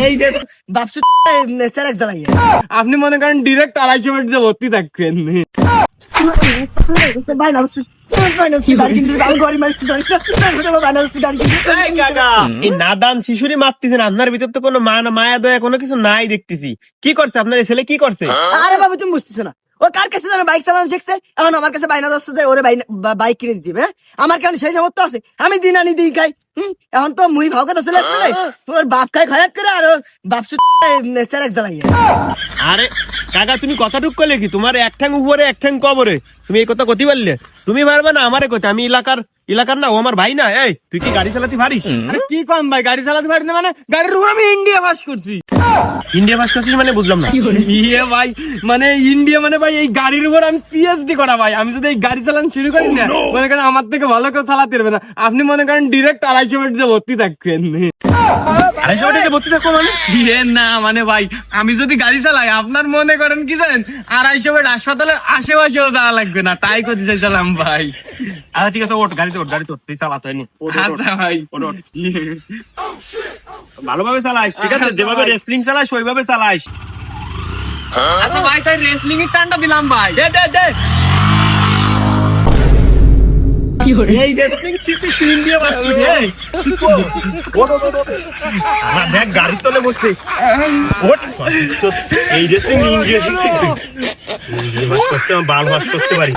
এই যে বাপসু স্যারেক জ্বালাই আপনি মনে করেন ডিরেক্ট 250 মিনিটে ভর্তি থাকবেন। এই নাদান শিশুরি মারতেছেন, আপনার ভিতর তো কোনো মায়া দয়া কোনো কিছু নাই দেখতেছি। কি করছে আপনার এই ছেলে, কি করছে? আরে বাবু তুমি বুঝতেছো না, ও কার কাছে যেন বাইক চালানো শিখছে, এখন আমার কাছে বাইনা দোস্ত যায় ওরে বাইক কিনে দিবে। আমার কারণ সেই সামর্থ্য আছে, আমি দিন আনি দিন খাই। এখন তো মুই ভাও কথা চলে আসবে, ওর বাপ খাই খয়াত করে আর বাপসু স্যারেক জ্বালাই। আরে কাকা তুমি কথাটুক করলে কি, তোমার এক ঠ্যাং উপরে এক ঠ্যাং কবরে, তুমি এই কথা কতি পারলে? তুমি পারবে না আমারে কথা, আমি এলাকার না, ও আমার ভাই না। এই তুই কি গাড়ি চালাতে পারিস? আরে কি কম ভাই, গাড়ি চালাতে পারি না মানে? গাড়ির উপর আমি ইন্ডিয়া পাস করছি। ইন্ডিয়া পাস করছিস মানে বুঝলাম না। ইয়ে ভাই মানে ইন্ডিয়া মানে ভাই এই গাড়ির উপর আমি পিএইচডি করা ভাই। আমি যদি এই গাড়ি চালানো শুরু করি না, মনে করেন আমার থেকে ভালো কেউ চালাতে পারবে না। আপনি মনে করেন ডিরেক্ট 250 মিনিটে ভর্তি থাকবেন। 250 মিনিটে ভর্তি থাকবো মানে? ইয়ে না মানে ভাই, আমি যদি গাড়ি চালাই আপনার মনে করেন কি জানেন, 250 মিনিট হাসপাতালের আশেপাশেও যাওয়া লাগবে না, তাই করতে চাইছিলাম ভাই। আচ্ছা ঠিক আছে, ওঠ গাড়িতে, ওঠ গাড়িতে, ওঠ, তুই চালাতে হয়নি। আচ্ছা ভাই, ভালোভাবে চালাইস, ঠিক আছে? যেভাবে রেসলিং চালাইস ওইভাবে চালাইস। আচ্ছা ভাই, তাই রেসলিং এর টানটা দিলাম ভাই। দে দে দে। এই যে তুই ইন্ডিয়া পাস করছিস, এই ওঠ ওঠ ওঠ। আমার দেখ গাড়ি তলে বসছে, ওঠ। এই রেসলিং ইন্ডিয়া শিখছিস তুই? ইন্ডিয়া পাস করতে, আমার বাল পাস করতে পারি।